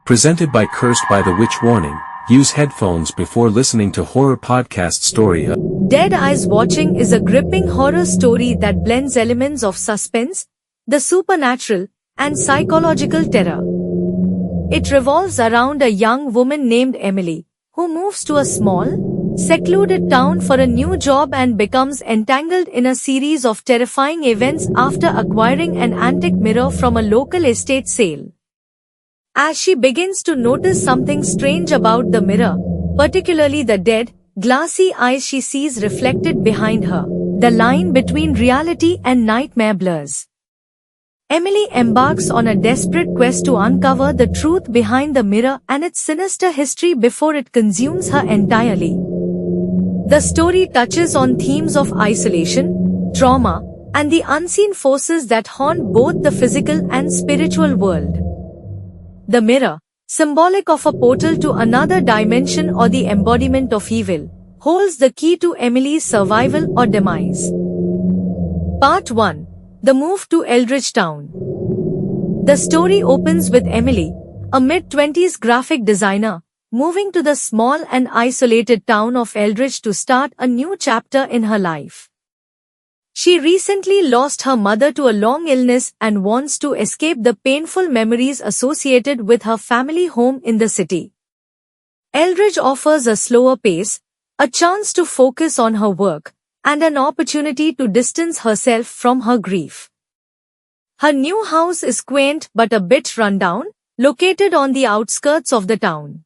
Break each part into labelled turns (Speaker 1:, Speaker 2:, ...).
Speaker 1: Presented by Cursed by the Witch. Warning, use headphones before listening to horror podcast story.
Speaker 2: Dead Eyes Watching is a gripping horror story that blends elements of suspense, the supernatural, and psychological terror. It revolves around a young woman named Emily, who moves to a small, secluded town for a new job and becomes entangled in a series of terrifying events after acquiring an antique mirror from a local estate sale. As she begins to notice something strange about the mirror, particularly the dead, glassy eyes she sees reflected behind her, the line between reality and nightmare blurs. Emily embarks on a desperate quest to uncover the truth behind the mirror and its sinister history before it consumes her entirely. The story touches on themes of isolation, trauma, and the unseen forces that haunt both the physical and spiritual world. The mirror, symbolic of a portal to another dimension or the embodiment of evil, holds the key to Emily's survival or demise. Part 1. The Move to Eldridge Town. The story opens with Emily, a mid-20s graphic designer, moving to the small and isolated town of Eldridge to start a new chapter in her life. She recently lost her mother to a long illness and wants to escape the painful memories associated with her family home in the city. Eldridge offers a slower pace, a chance to focus on her work, and an opportunity to distance herself from her grief. Her new house is quaint but a bit rundown, located on the outskirts of the town.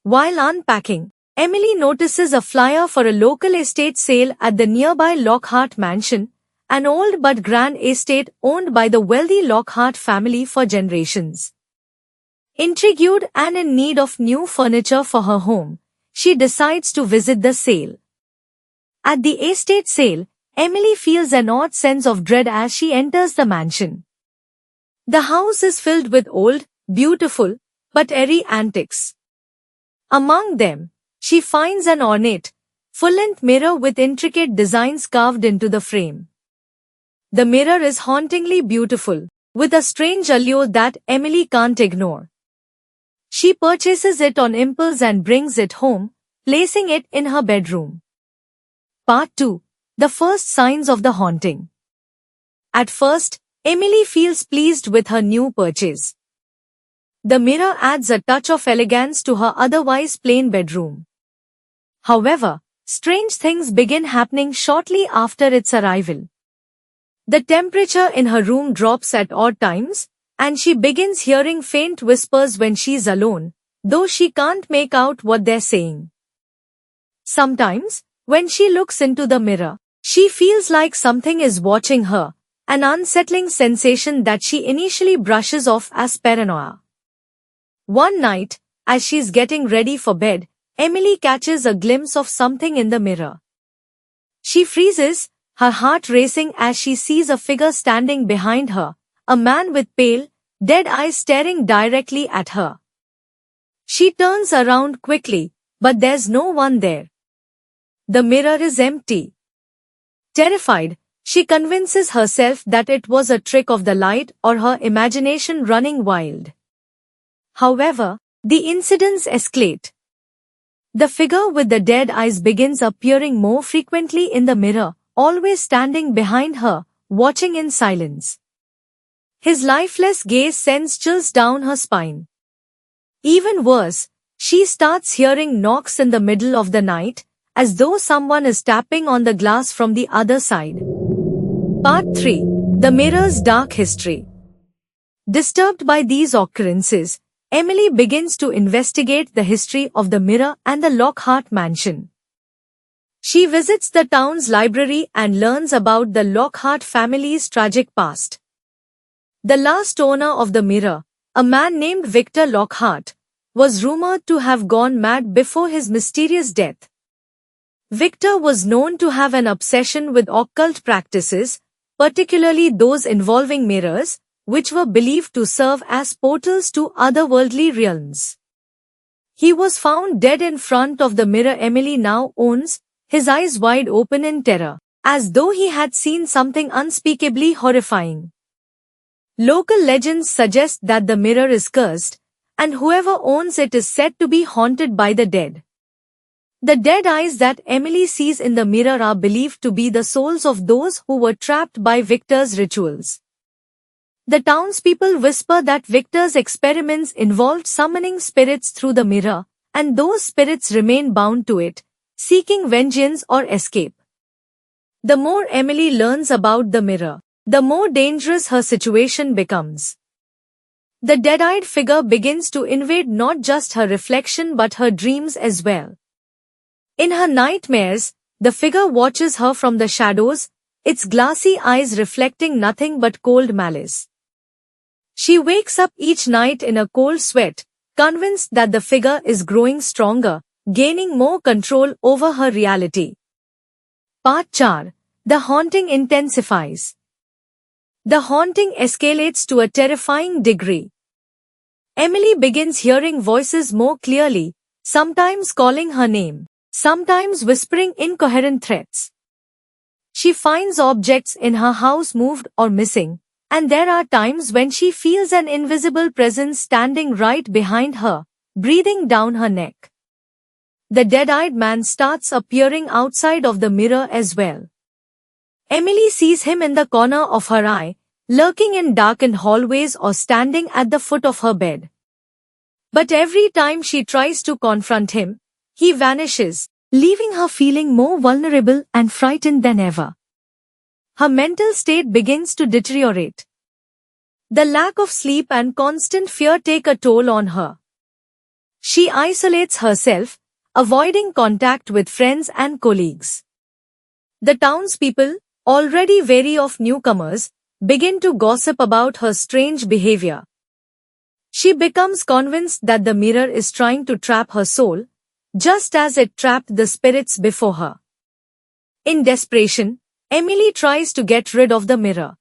Speaker 2: While unpacking, Emily notices a flyer for a local estate sale at the nearby Lockhart Mansion, an old but grand estate owned by the wealthy Lockhart family for generations. Intrigued and in need of new furniture for her home, she decides to visit the sale. At the estate sale, Emily feels an odd sense of dread as she enters the mansion. The house is filled with old, beautiful, but airy antiques. Among them, she finds an ornate, full-length mirror with intricate designs carved into the frame. The mirror is hauntingly beautiful, with a strange allure that Emily can't ignore. She purchases it on impulse and brings it home, placing it in her bedroom. Part 2. The First Signs of the Haunting. At first, Emily feels pleased with her new purchase. The mirror adds a touch of elegance to her otherwise plain bedroom. However, strange things begin happening shortly after its arrival. The temperature in her room drops at odd times, and she begins hearing faint whispers when she's alone, though she can't make out what they're saying. Sometimes, when she looks into the mirror, she feels like something is watching her, an unsettling sensation that she initially brushes off as paranoia. One night, as she's getting ready for bed, Emily catches a glimpse of something in the mirror. She freezes, her heart racing as she sees a figure standing behind her, a man with pale, dead eyes staring directly at her. She turns around quickly, but there's no one there. The mirror is empty. Terrified, she convinces herself that it was a trick of the light or her imagination running wild. However, the incidents escalate. The figure with the dead eyes begins appearing more frequently in the mirror, always standing behind her, watching in silence. His lifeless gaze sends chills down her spine. Even worse, she starts hearing knocks in the middle of the night, as though someone is tapping on the glass from the other side. Part 3. The Mirror's Dark History. Disturbed by these occurrences, Emily begins to investigate the history of the mirror and the Lockhart Mansion. She visits the town's library and learns about the Lockhart family's tragic past. The last owner of the mirror, a man named Victor Lockhart, was rumored to have gone mad before his mysterious death. Victor was known to have an obsession with occult practices, particularly those involving mirrors, which were believed to serve as portals to otherworldly realms. He was found dead in front of the mirror Emily now owns, his eyes wide open in terror, as though he had seen something unspeakably horrifying. Local legends suggest that the mirror is cursed, and whoever owns it is said to be haunted by the dead. The dead eyes that Emily sees in the mirror are believed to be the souls of those who were trapped by Victor's rituals. The townspeople whisper that Victor's experiments involved summoning spirits through the mirror, and those spirits remain bound to it, seeking vengeance or escape. The more Emily learns about the mirror, the more dangerous her situation becomes. The dead-eyed figure begins to invade not just her reflection but her dreams as well. In her nightmares, the figure watches her from the shadows, its glassy eyes reflecting nothing but cold malice. She wakes up each night in a cold sweat, convinced that the figure is growing stronger, gaining more control over her reality. Part 4. The haunting intensifies. The haunting escalates to a terrifying degree. Emily begins hearing voices more clearly, sometimes calling her name, sometimes whispering incoherent threats. She finds objects in her house moved or missing, and there are times when she feels an invisible presence standing right behind her, breathing down her neck. The dead-eyed man starts appearing outside of the mirror as well. Emily sees him in the corner of her eye, lurking in darkened hallways or standing at the foot of her bed. But every time she tries to confront him, he vanishes, leaving her feeling more vulnerable and frightened than ever. Her mental state begins to deteriorate. The lack of sleep and constant fear take a toll on her. She isolates herself, avoiding contact with friends and colleagues. The townspeople, already wary of newcomers, begin to gossip about her strange behavior. She becomes convinced that the mirror is trying to trap her soul, just as it trapped the spirits before her. In desperation, Emily tries to get rid of the mirror.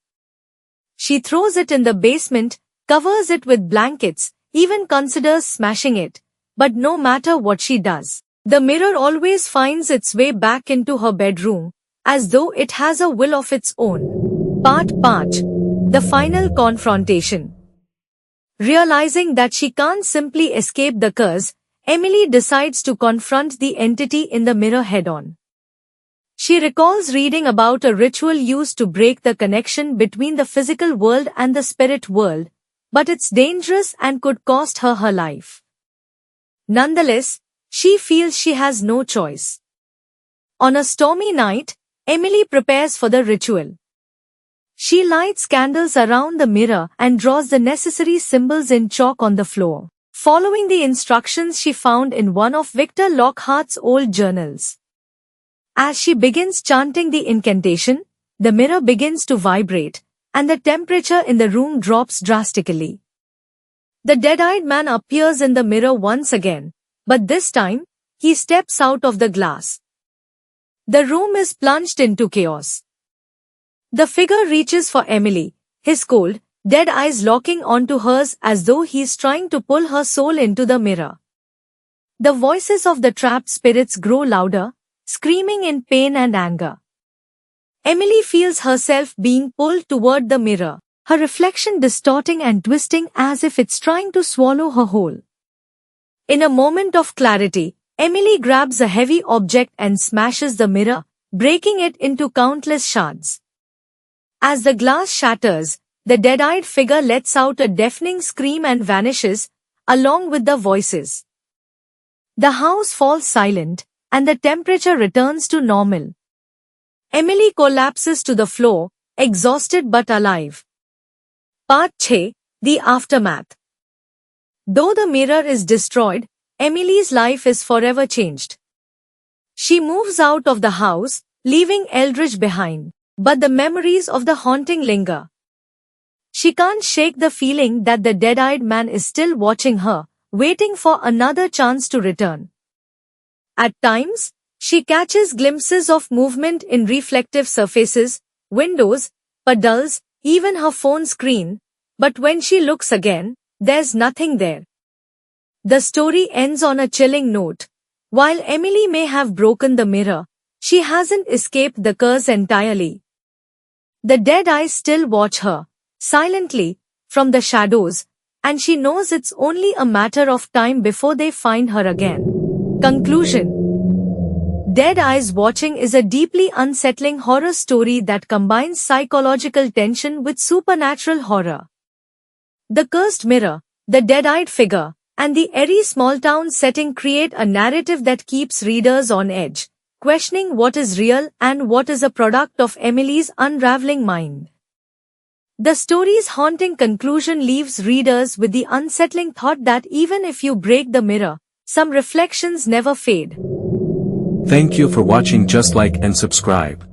Speaker 2: She throws it in the basement, covers it with blankets, even considers smashing it, but no matter what she does, the mirror always finds its way back into her bedroom, as though it has a will of its own. Part 5. The final confrontation. Realizing that she can't simply escape the curse, Emily decides to confront the entity in the mirror head-on. She recalls reading about a ritual used to break the connection between the physical world and the spirit world, but it's dangerous and could cost her her life. Nonetheless, she feels she has no choice. On a stormy night, Emily prepares for the ritual. She lights candles around the mirror and draws the necessary symbols in chalk on the floor, following the instructions she found in one of Victor Lockhart's old journals. As she begins chanting the incantation, the mirror begins to vibrate, and the temperature in the room drops drastically. The dead-eyed man appears in the mirror once again, but this time, he steps out of the glass. The room is plunged into chaos. The figure reaches for Emily, his cold, dead eyes locking onto hers as though he's trying to pull her soul into the mirror. The voices of the trapped spirits grow louder, screaming in pain and anger. Emily feels herself being pulled toward the mirror, her reflection distorting and twisting as if it's trying to swallow her whole. In a moment of clarity, Emily grabs a heavy object and smashes the mirror, breaking it into countless shards. As the glass shatters, the dead-eyed figure lets out a deafening scream and vanishes, along with the voices. The house falls silent, and the temperature returns to normal. Emily collapses to the floor, exhausted but alive. Part 6. The Aftermath. Though the mirror is destroyed, Emily's life is forever changed. She moves out of the house, leaving Eldridge behind, but the memories of the haunting linger. She can't shake the feeling that the dead-eyed man is still watching her, waiting for another chance to return. At times, she catches glimpses of movement in reflective surfaces, windows, puddles, even her phone screen, but when she looks again, there's nothing there. The story ends on a chilling note. While Emily may have broken the mirror, she hasn't escaped the curse entirely. The dead eyes still watch her, silently, from the shadows, and she knows it's only a matter of time before they find her again. Conclusion. Dead Eyes Watching is a deeply unsettling horror story that combines psychological tension with supernatural horror. The cursed mirror, the dead-eyed figure, and the eerie small-town setting create a narrative that keeps readers on edge, questioning what is real and what is a product of Emily's unraveling mind. The story's haunting conclusion leaves readers with the unsettling thought that even if you break the mirror, some reflections never fade.
Speaker 1: Thank you for watching. Just like and subscribe.